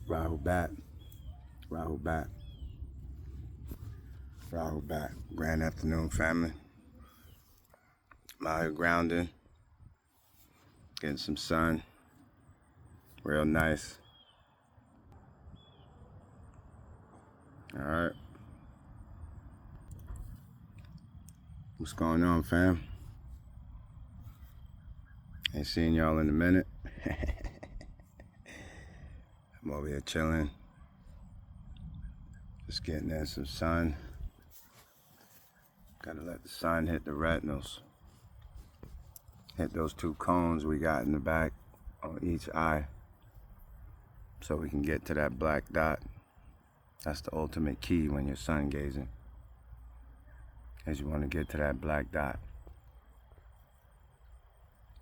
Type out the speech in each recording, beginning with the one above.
Rahul back, Rahul back, Rahul back. Grand afternoon, family. I'm out here grounding, getting some sun, real nice. All right. What's going on, fam? Ain't seen y'all in a minute. I'm over here chilling, just getting in some sun. Gotta let the sun hit the retinas, hit those two cones we got in the back on each eye, so we can get to that black dot. That's the ultimate key when you're sun gazing, is you want to get to that black dot.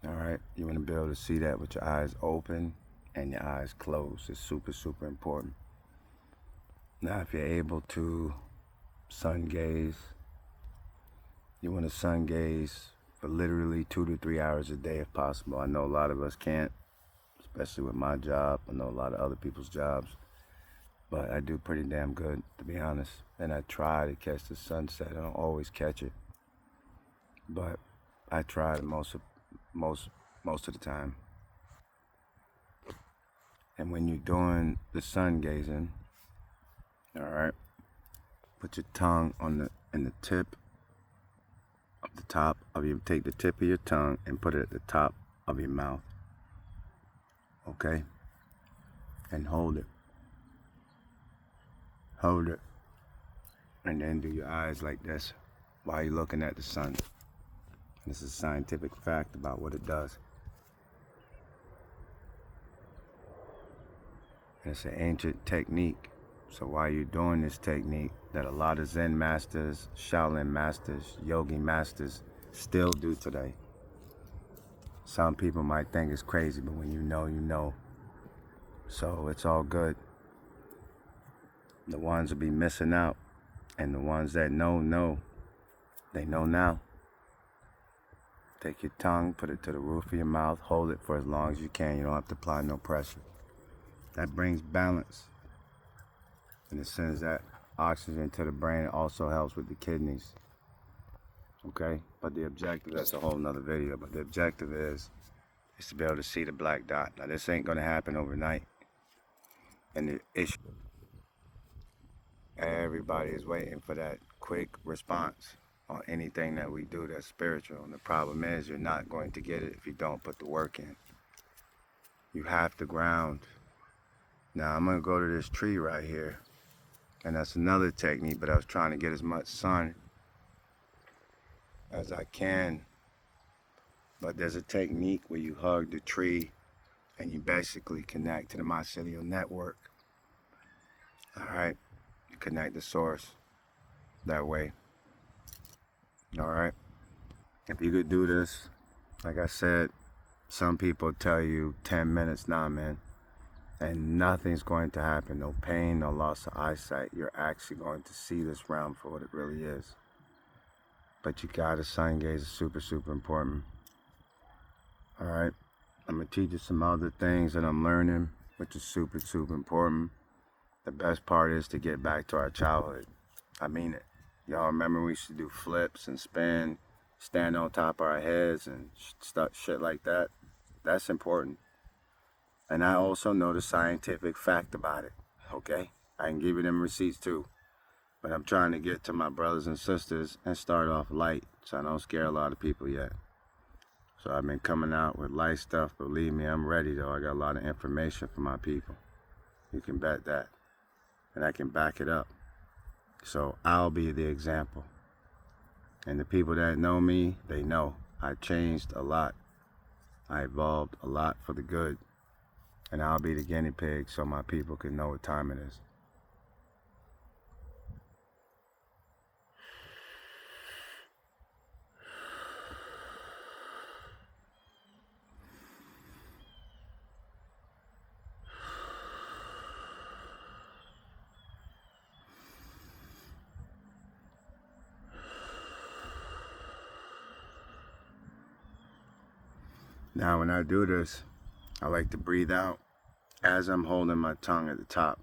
All right, you want to be able to see that with your eyes open and your eyes closed. It's super, super important. Now, if you're able to sun gaze, you want to sun gaze for literally 2 to 3 hours a day if possible. I know a lot of us can't, especially with my job. I know a lot of other people's jobs, but I do pretty damn good, to be honest. And I try to catch the sunset. I don't always catch it, but I try most of the time. And when you're doing the sun gazing, all right, put your tongue in the tip of the top of your, take the tip of your tongue and put it at the top of your mouth, okay? And hold it. Hold it. And then do your eyes like this while you're looking at the sun. This is a scientific fact about what it does. And it's an ancient technique. So while you're doing this technique that a lot of Zen masters, Shaolin masters, yogi masters still do today. Some people might think it's crazy, but when you know, you know. So it's all good. The ones will be missing out. And the ones that know, they know now. Take your tongue, put it to the roof of your mouth, hold it for as long as you can. You don't have to apply no pressure. That brings balance. And it sends that oxygen to the brain. It also helps with the kidneys. Okay? But the objective, that's a whole nother video, but the objective is to be able to see the black dot. Now this ain't gonna happen overnight. And the issue, everybody is waiting for that quick response on anything that we do that's spiritual. And the problem is you're not going to get it if you don't put the work in. You have to ground. Now I'm gonna go to this tree right here. And that's another technique, but I was trying to get as much sun as I can. But there's a technique where you hug the tree and you basically connect to the mycelial network. All right, you connect the source that way. All right, if you could do this, like I said, some people tell you 10 minutes, nah man, and nothing's going to happen. No pain, no loss of eyesight. You're actually going to see this realm for what it really is. But you gotta sun gaze. Is super, super important. All right, I'm gonna teach you some other things that I'm learning, which is super, super important. The best part is to get back to our childhood. I mean it. Y'all remember we used to do flips and spin, stand on top of our heads and shit like that? That's important. And I also know the scientific fact about it, okay? I can give you them receipts too. But I'm trying to get to my brothers and sisters and start off light, so I don't scare a lot of people yet. So I've been coming out with light stuff. Believe me, I'm ready though. I got a lot of information for my people. You can bet that. And I can back it up. So I'll be the example. And the people that know me, they know I changed a lot. I evolved a lot for the good. And I'll be the guinea pig so my people can know what time it is. Now when I do this, I like to breathe out as I'm holding my tongue at the top.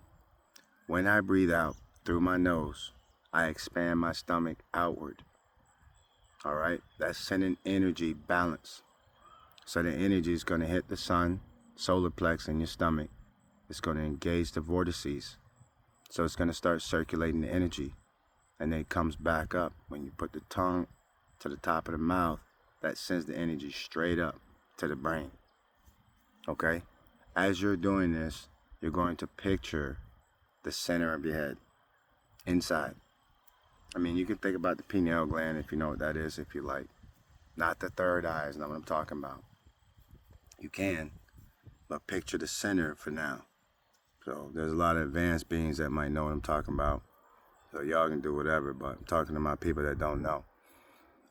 When I breathe out through my nose, I expand my stomach outward. All right, that's sending energy balance. So the energy is going to hit the sun, solar plex in your stomach. It's going to engage the vortices. So it's going to start circulating the energy. And then it comes back up. When you put the tongue to the top of the mouth, that sends the energy straight up to the brain. Okay? As you're doing this, you're going to picture the center of your head, inside. I mean, you can think about the pineal gland if you know what that is, if you like. Not the third eye is not what I'm talking about. You can, but picture the center for now. So there's a lot of advanced beings that might know what I'm talking about. So y'all can do whatever, but I'm talking to my people that don't know.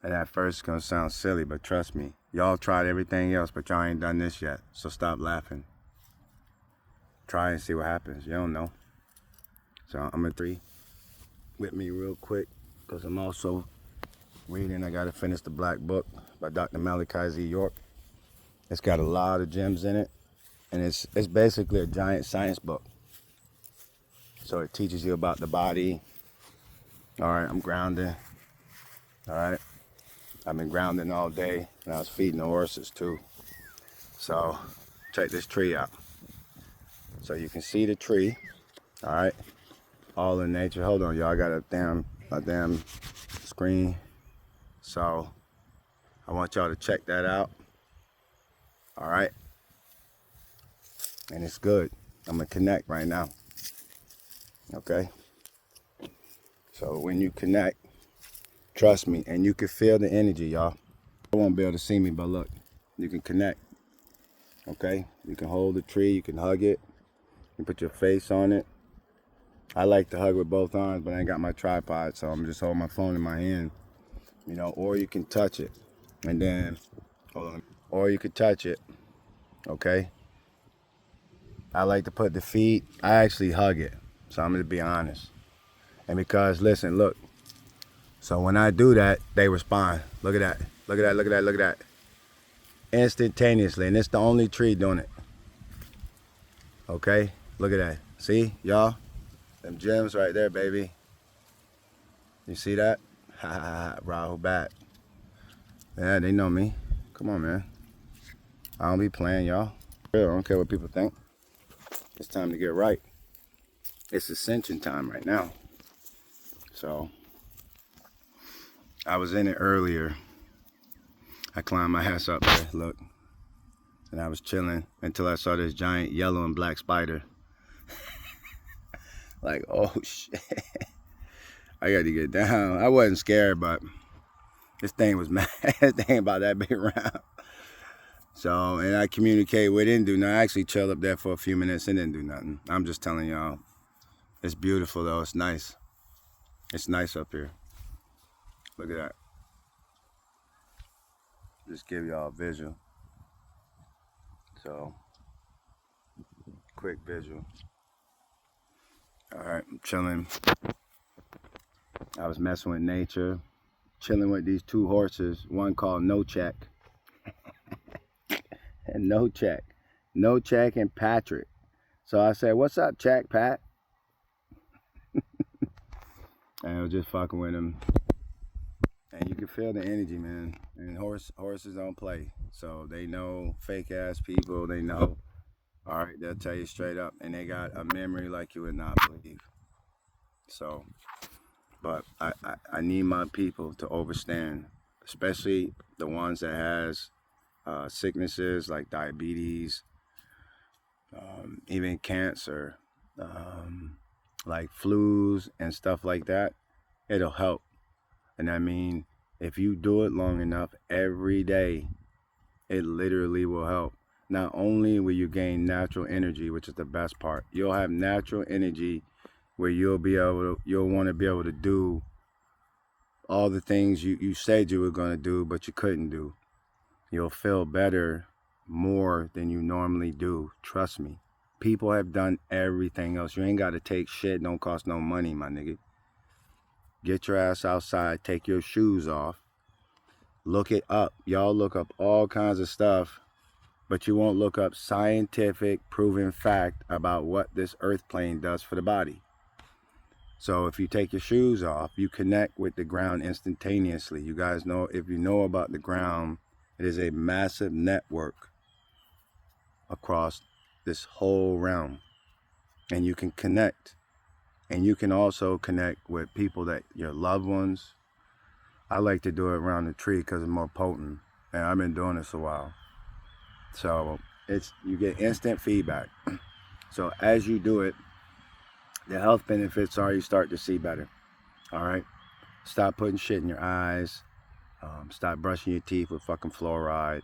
And at first it's gonna sound silly, but trust me, y'all tried everything else, but y'all ain't done this yet. So stop laughing. Try and see what happens. You don't know. So I'm at 3 with me real quick, because I'm also reading. I gotta finish the Black Book by Dr. Malachi Z. York. It's got a lot of gems in it, and it's basically a giant science book. So it teaches you about the body. All right, I'm grounding. All right, I've been grounding all day, and I was feeding the horses too. So check this tree out. So you can see the tree. All right, all in nature. Hold on, y'all. I got a damn screen. So I want y'all to check that out. All right, and it's good. I'm gonna connect right now. Okay. So when you connect, trust me, and you can feel the energy, y'all. You won't be able to see me, but look, you can connect. Okay, you can hold the tree, you can hug it, you can put your face on it. I like to hug with both arms, but I ain't got my tripod, so I'm just holding my phone in my hand, you know. Or you can touch it, and then, hold on, or you could touch it. Okay. I like to put the feet. I actually hug it, so I'm gonna be honest. And because, listen, look. So when I do that, they respond. Look at that. Look at that. Look at that. Look at that. Instantaneously, and it's the only tree doing it. Okay, look at that. See, y'all, them gems right there, baby. You see that? Ha ha ha. Rahul back. Yeah, they know me. Come on, man. I don't be playing, y'all. I don't care what people think. It's time to get right. It's ascension time right now. So I was in it earlier. I climbed my ass up there. Look. And I was chilling until I saw this giant yellow and black spider. Like, oh shit. I got to get down. I wasn't scared, but this thing was mad. This thing about that big round. So, and I communicate with it, didn't do nothing. I actually chilled up there for a few minutes and didn't do nothing. I'm just telling y'all. It's beautiful though. It's nice. It's nice up here. Look at that. Just give y'all a visual. So, quick visual. All right, I'm chilling. I was messing with nature, chilling with these 2 horses, one called No Check and No Check. No Check and Patrick. So I said, what's up, Check, Pat? And I was just fucking with him. And you can feel the energy, man. And horses don't play. So they know fake ass people, they know. All right, they'll tell you straight up. And they got a memory like you would not believe. So, but I need my people to overstand, especially the ones that has sicknesses like diabetes, even cancer, like flus and stuff like that. It'll help. And I mean, if you do it long enough every day, it literally will help. Not only will you gain natural energy, which is the best part, you'll have natural energy where you'll want to be able to do all the things you said you were going to do, but you couldn't do. You'll feel better more than you normally do. Trust me. People have done everything else. You ain't got to take shit. Don't cost no money, my nigga. Get your ass outside. Take your shoes off. Look it up. Y'all look up all kinds of stuff but you won't look up scientific proven fact about what this earth plane does for the body. So if you take your shoes off, you connect with the ground instantaneously. You guys know, if you know about the ground, it is a massive network across this whole realm. And you can connect. And you can also connect with people that your loved ones. I like to do it around the tree because it's more potent. And I've been doing this a while. So you get instant feedback. So as you do it, the health benefits are you start to see better. All right. Stop putting shit in your eyes. Stop brushing your teeth with fucking fluoride.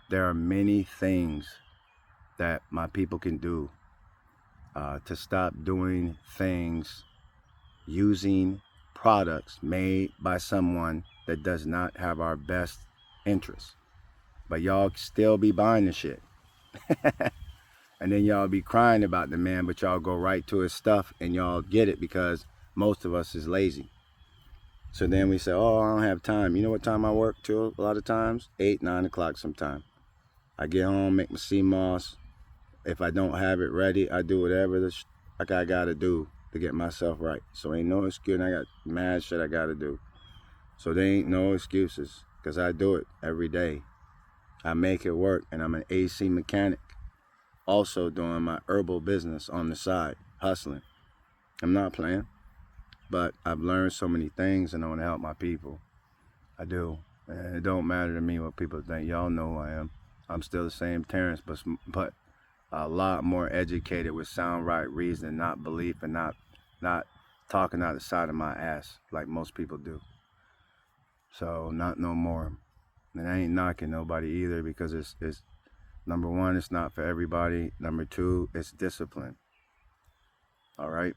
There are many things that my people can do to stop doing things using products made by someone that does not have our best interests. But y'all still be buying the shit. And then y'all be crying about the man, but y'all go right to his stuff and y'all get it because most of us is lazy. So then we say, oh, I don't have time. You know what time I work till a lot of times? 8, 9 o'clock sometime. I get home, make my sea moss. If I don't have it ready, I do whatever I gotta do to get myself right. So ain't no excuse. I got mad shit I gotta do. So there ain't no excuses because I do it every day. I make it work, and I'm an AC mechanic. Also doing my herbal business on the side, hustling. I'm not playing, but I've learned so many things and I want to help my people. I do. And it don't matter to me what people think. Y'all know who I am. I'm still the same Terrence, but a lot more educated with sound right reason, not belief, and not talking out the side of my ass like most people do. So not no more. And I ain't knocking nobody either because it's number one, it's not for everybody. Number two, it's discipline. All right.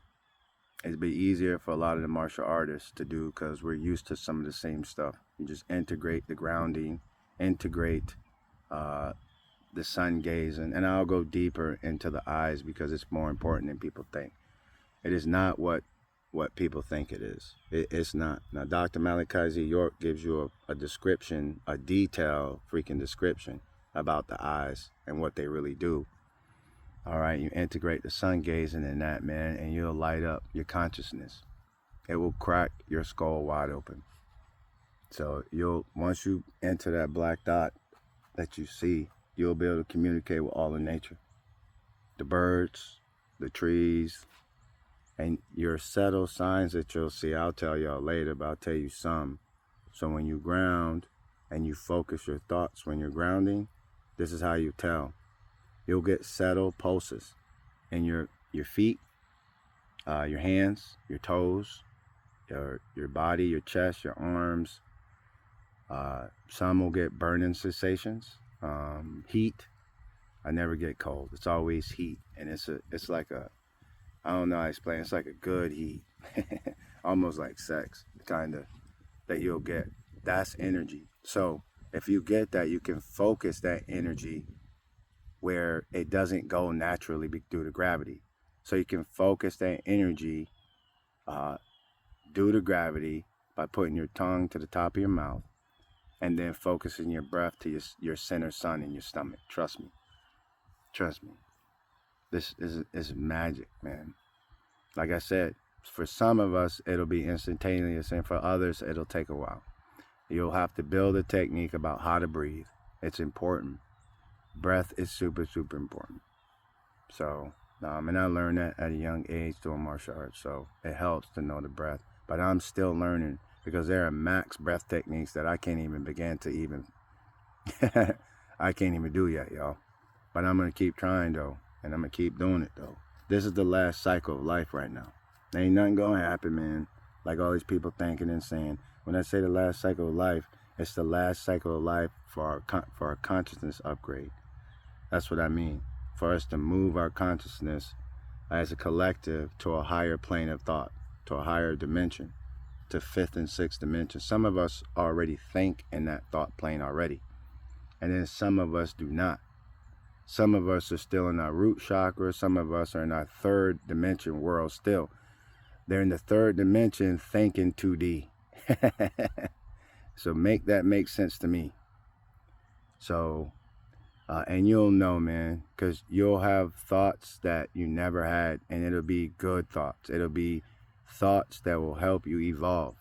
It'd be easier for a lot of the martial artists to do because we're used to some of the same stuff. You just integrate the grounding, integrate the sun gazing, and I'll go deeper into the eyes because it's more important than people think. It is not what people think it is. It's not. Now, Dr. Malachi Z. York gives you a description, a detailed freaking description about the eyes and what they really do. All right, you integrate the sun gazing in that, man, and you'll light up your consciousness. It will crack your skull wide open. So once you enter that black dot that you see, you'll be able to communicate with all of nature. The birds, the trees, and your subtle signs that you'll see, I'll tell y'all later, but I'll tell you some. So when you ground and you focus your thoughts when you're grounding, this is how you tell. You'll get subtle pulses in your feet, your hands, your toes, your body, your chest, your arms. Some will get burning sensations, heat. I never get cold. It's always heat, and it's like I don't know how to explain. It's like a good heat, almost like sex, kind of, that you'll get. That's energy. So if you get that, you can focus that energy where it doesn't go naturally due to gravity. So you can focus that energy due to gravity by putting your tongue to the top of your mouth and then focusing your breath to your center sun in your stomach. Trust me. Trust me. This is magic, man. Like I said, for some of us, it'll be instantaneous, and for others, it'll take a while. You'll have to build a technique about how to breathe. It's important. Breath is super, super important. So, and I learned that at a young age doing martial arts, so it helps to know the breath. But I'm still learning because there are max breath techniques that I can't even begin to even, I can't even do yet, y'all. But I'm going to keep trying, though, and I'm going to keep doing it, though. This is the last cycle of life right now. There ain't nothing going to happen, man, like all these people thinking and saying. When I say the last cycle of life, it's the last cycle of life for our consciousness upgrade. That's what I mean. For us to move our consciousness as a collective to a higher plane of thought, to a higher dimension, to fifth and sixth dimension. Some of us already think in that thought plane already. And then some of us do not. Some of us are still in our root chakra. Some of us are in our third dimension world still. They're in the third dimension thinking 2D. So make that make sense to me. So And you'll know, man, because you'll have thoughts that you never had, and it'll be good thoughts. It'll be thoughts that will help you evolve.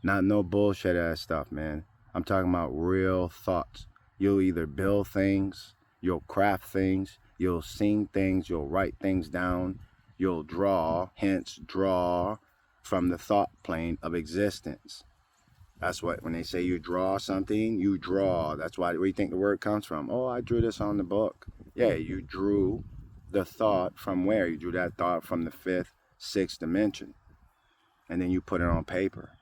Not no bullshit ass stuff, man. I'm talking about real thoughts. You'll either build things, you'll craft things, you'll sing things, you'll write things down, you'll draw, hence draw from the thought plane of existence. That's what, when they say you draw something, you draw. That's why, where you think the word comes from? Oh, I drew this on the book. Yeah, you drew the thought from where? You drew that thought from the fifth, sixth dimension. And then you put it on paper.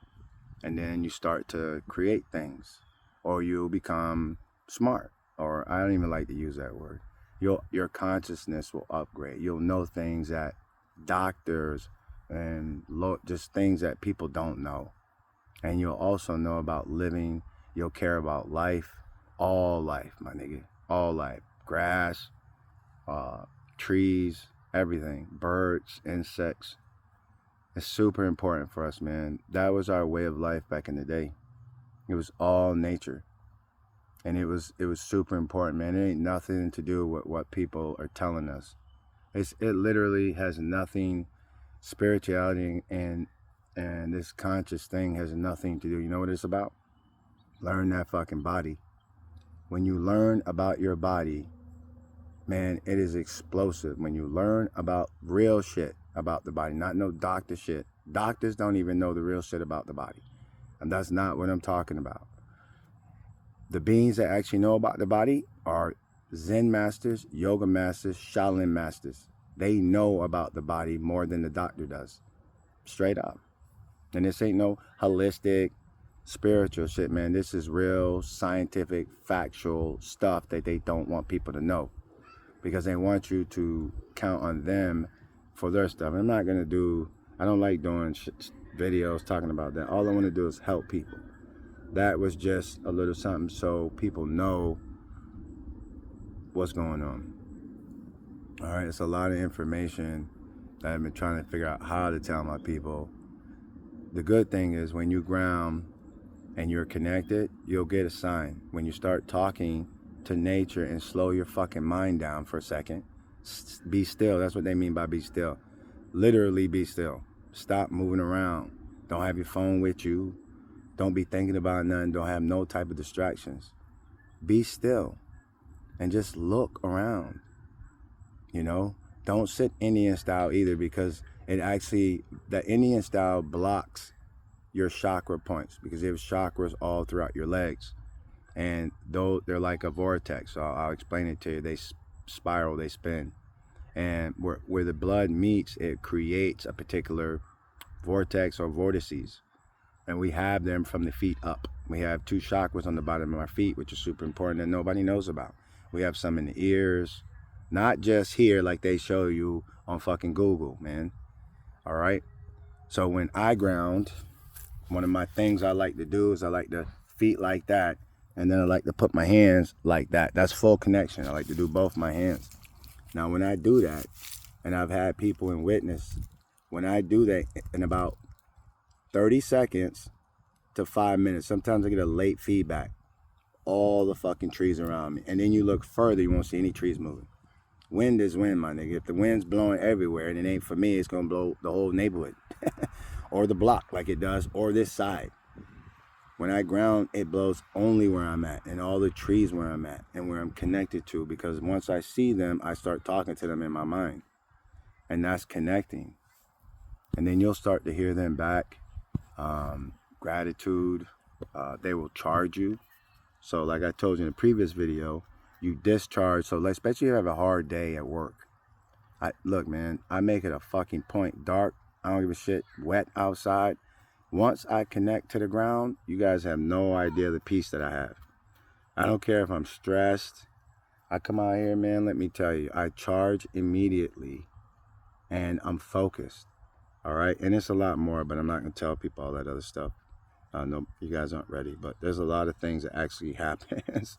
And then you start to create things. Or you'll become smart. Or I don't even like to use that word. Your consciousness will upgrade. You'll know things that doctors and just things that people don't know. And you'll also know about living. You'll care about life. All life, my nigga. All life. Grass, trees, everything. Birds, insects. It's super important for us, man. That was our way of life back in the day. It was all nature. And it was super important, man. It ain't nothing to do with what people are telling us. It literally has nothing. Spirituality and this conscious thing has nothing to do. You know what it's about? Learn that fucking body. When you learn about your body, man, it is explosive. When you learn about real shit about the body, not no doctor shit. Doctors don't even know the real shit about the body. And that's not what I'm talking about. The beings that actually know about the body are Zen masters, yoga masters, Shaolin masters. They know about the body more than the doctor does. Straight up. And this ain't no holistic, spiritual shit, man. This is real, scientific, factual stuff that they don't want people to know. Because they want you to count on them for their stuff. I'm not going to do, I don't like doing videos talking about that. All I want to do is help people. That was just a little something so people know what's going on. All right, it's a lot of information that I've been trying to figure out how to tell my people. The good thing is when you ground and you're connected, you'll get a sign. When you start talking to nature and slow your fucking mind down for a second, be still. That's what they mean by be still. Literally be still. Stop moving around. Don't have your phone with you. Don't be thinking about nothing. Don't have no type of distractions. Be still and just look around. You know, don't sit Indian style either, because it actually, the Indian style blocks your chakra points, because there's chakras all throughout your legs. And though they're like a vortex, so I'll explain it to you. They spiral, they spin. And where the blood meets, it creates a particular vortex or vortices. And we have them from the feet up. We have 2 chakras on the bottom of our feet, which is super important that nobody knows about. We have some in the ears, not just here like they show you on fucking Google, man. All right? So when I ground, one of my things I like to do is I like to feet like that, and then I like to put my hands like that. That's full connection. I like to do both my hands. Now when I do that, and I've had people in witness, when I do that in about 30 seconds to 5 minutes, sometimes I get a late feedback. All the fucking trees around me. And then you look further, you won't see any trees moving. Wind is wind, my nigga. If the wind's blowing everywhere and it ain't for me, it's gonna blow the whole neighborhood. Or the block like it does, or this side. When I ground, it blows only where I'm at, and all the trees where I'm at, and where I'm connected to, because once I see them, I start talking to them in my mind. And that's connecting. And then you'll start to hear them back. Gratitude. They will charge you. So like I told you in the previous video, you discharge. So like, especially if you have a hard day at work. Look, man, I make it a fucking point. Dark, I don't give a shit. Wet outside. Once I connect to the ground, you guys have no idea the peace that I have. I don't care if I'm stressed. I come out here, man, let me tell you, I charge immediately. And I'm focused. All right? And it's a lot more, but I'm not going to tell people all that other stuff. No, you guys aren't ready. But there's a lot of things that actually happens.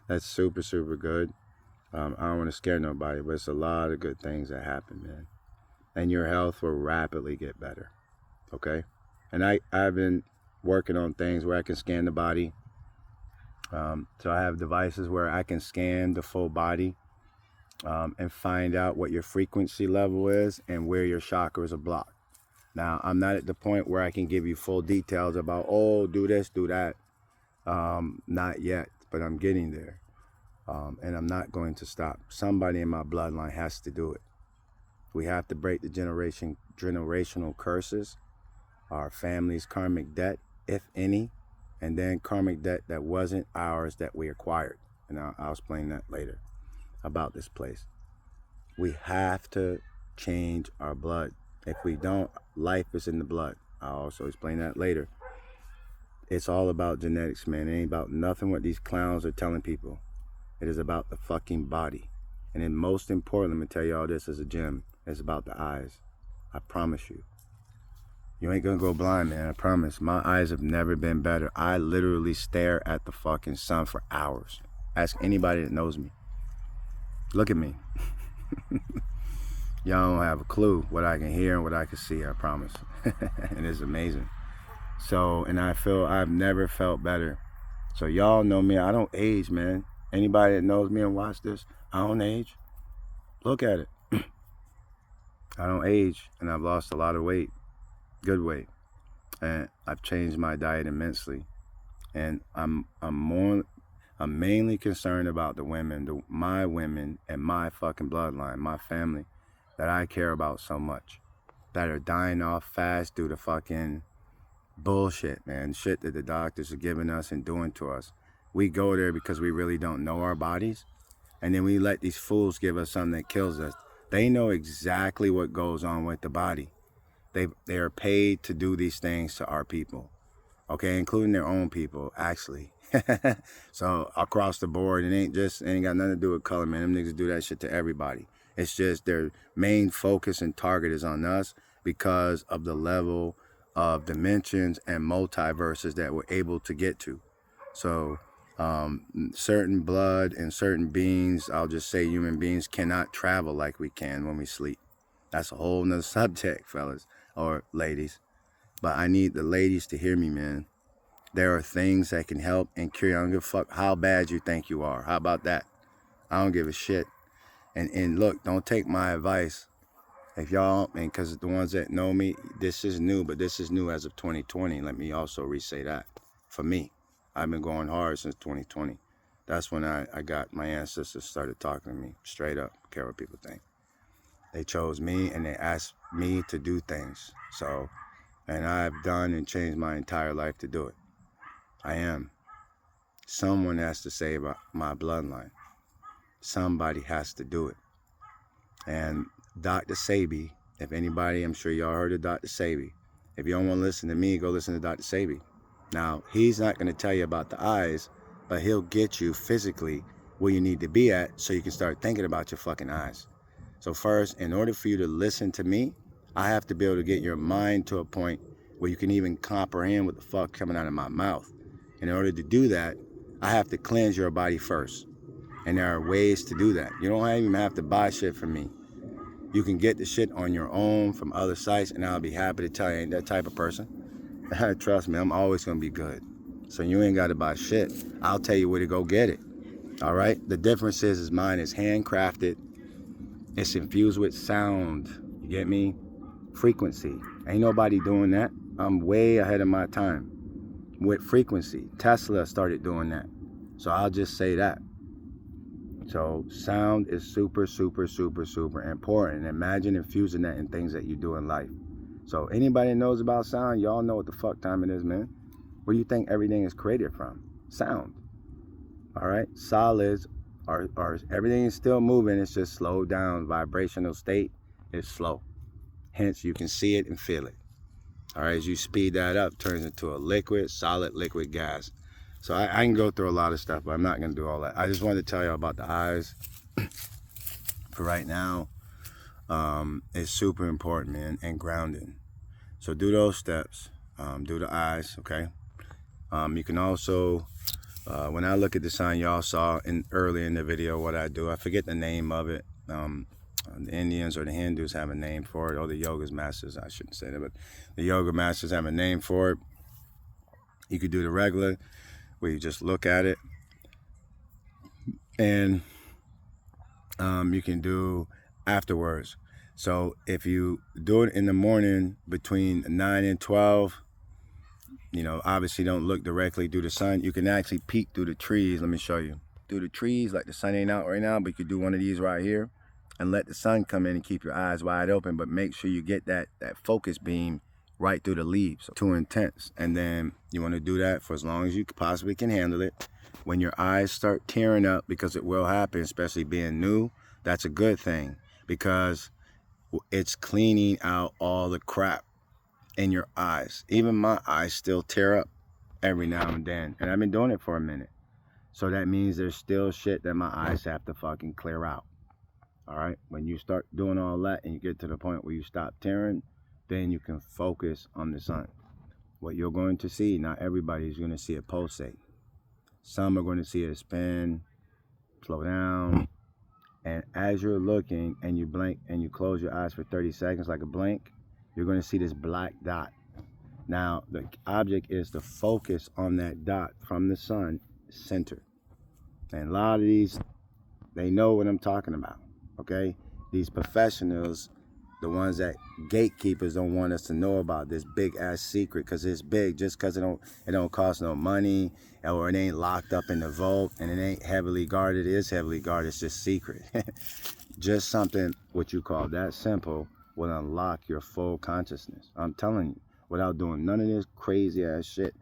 That's super, super good. I don't want to scare nobody, but it's a lot of good things that happen, man. And your health will rapidly get better. Okay? And I've been working on things where I can scan the body. So I have devices where I can scan the full body and find out what your frequency level is and where your chakras are blocked. Now, I'm not at the point where I can give you full details about, oh, do this, do that. Not yet, but I'm getting there. And I'm not going to stop. Somebody in my bloodline has to do it. We have to break the generational curses, our family's karmic debt, if any, and then karmic debt that wasn't ours that we acquired. And I'll explain that later about this place. We have to change our blood. If we don't, life is in the blood. I'll also explain that later. It's all about genetics, man. It ain't about nothing what these clowns are telling people. It is about the fucking body. And then most important, let me tell you all this as a gem, it's about the eyes. I promise you. You ain't gonna go blind, man, I promise. My eyes have never been better. I literally stare at the fucking sun for hours. Ask anybody that knows me. Look at me. Y'all don't have a clue what I can hear and what I can see, I promise. And it's amazing. So, and I feel I've never felt better. So y'all know me, I don't age, man. Anybody that knows me and watch this, I don't age. Look at it. I don't age, and I've lost a lot of weight, good weight. And I've changed my diet immensely. And I'm mainly concerned about the women, my women and my fucking bloodline, my family that I care about so much, that are dying off fast due to fucking bullshit, man. Shit that the doctors are giving us and doing to us. We go there because we really don't know our bodies, and then we let these fools give us something that kills us. They know exactly what goes on with the body. They are paid to do these things to our people, okay, including their own people, actually. So across the board, it ain't got nothing to do with color, man. Them niggas do that shit to everybody. It's just their main focus and target is on us because of the level of dimensions and multiverses that we're able to get to. So certain blood and certain beings, I'll just say human beings, cannot travel like we can when we sleep. That's a whole nother subject, fellas or ladies. But I need the ladies to hear me, man. There are things that can help and cure. I don't give a fuck how bad you think you are. How about that? I don't give a shit. And look, don't take my advice. If y'all, and because the ones that know me, this is new, but this is new as of 2020. Let me also re-say that. For me, I've been going hard since 2020. That's when I got my ancestors started talking to me straight up. Care what people think. They chose me and they asked me to do things. So, and I've done and changed my entire life to do it. I am. Someone has to save my bloodline. Somebody has to do it. And Dr. Sebi, if anybody, I'm sure y'all heard of Dr. Sebi. If you don't want to listen to me, go listen to Dr. Sebi. Now, he's not going to tell you about the eyes, but he'll get you physically where you need to be at so you can start thinking about your fucking eyes. So first, in order for you to listen to me, I have to be able to get your mind to a point where you can even comprehend what the fuck coming out of my mouth. In order to do that, I have to cleanse your body first. And there are ways to do that. You don't even have to buy shit from me. You can get the shit on your own from other sites, and I'll be happy to tell you I ain't that type of person. Trust me, I'm always going to be good. So you ain't got to buy shit. I'll tell you where to go get it. All right? The difference is mine is handcrafted. It's infused with sound. You get me? Frequency. Ain't nobody doing that. I'm way ahead of my time with frequency. Tesla started doing that. So I'll just say that. So sound is super, super, super, super important. Imagine infusing that in things that you do in life. So anybody that knows about sound, y'all know what the fuck time it is, man. Where do you think everything is created from? Sound. All right? Solids are everything is still moving. It's just slowed down. Vibrational state is slow. Hence, you can see it and feel it. All right? As you speed that up, it turns into a liquid, solid, liquid gas. So I can go through a lot of stuff, but I'm not going to do all that. I just wanted to tell you about the eyes. For right now, it's super important, man, and grounding. So do those steps. Do the eyes, okay? You can also, when I look at the sign, y'all saw early in the video what I do. I forget the name of it. The Indians or the Hindus have a name for it, or the yoga masters, I shouldn't say that, but the yoga masters have a name for it. You could do the regular, where you just look at it, And you can do afterwards. So if you do it in the morning between 9 and 12, you know, obviously don't look directly through the sun. You can actually peek through the trees. Let me show you. Through the trees, like the sun ain't out right now, but you could do one of these right here and let the sun come in and keep your eyes wide open, but make sure you get that focus beam right through the leaves. Too intense. And then you want to do that for as long as you possibly can handle it. When your eyes start tearing up, because it will happen, especially being new, that's a good thing, because it's cleaning out all the crap in your eyes. Even my eyes still tear up every now and then, and I've been doing it for a minute. So that means there's still shit that my eyes have to fucking clear out. All right, when you start doing all that and you get to the point where you stop tearing, then you can focus on the sun. What you're going to see, not everybody is going to see it pulsate. Some are going to see it spin, slow down, and as you're looking and you blink and you close your eyes for 30 seconds like a blink, you're going to see this black dot. Now, the object is to focus on that dot from the sun center. And a lot of these, they know what I'm talking about, okay? These professionals, the ones that gatekeepers don't want us to know about this big ass secret, because it's big, just because it don't cost no money, or it ain't locked up in the vault, and it ain't heavily guarded. It is heavily guarded, it's just secret. Just something what you call that simple will unlock your full consciousness. I'm telling you, without doing none of this crazy ass shit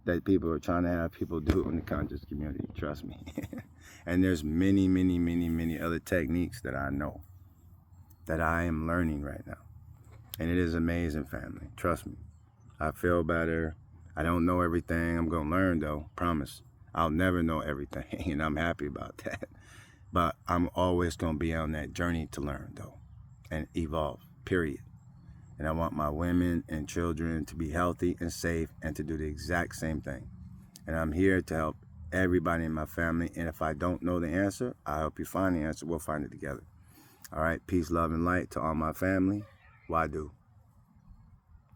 that people are trying to have people do in the conscious community. Trust me. And there's many, many, many, many other techniques that I know, that I am learning right now. And it is amazing, family. Trust me. I feel better. I don't know everything. I'm going to learn, though. Promise. I'll never know everything, and I'm happy about that. But I'm always going to be on that journey to learn, though, and evolve, period. And I want my women and children to be healthy and safe and to do the exact same thing. And I'm here to help everybody in my family. And if I don't know the answer, I'll help you find the answer. We'll find it together. All right. Peace, love, and light to all my family. Wadu.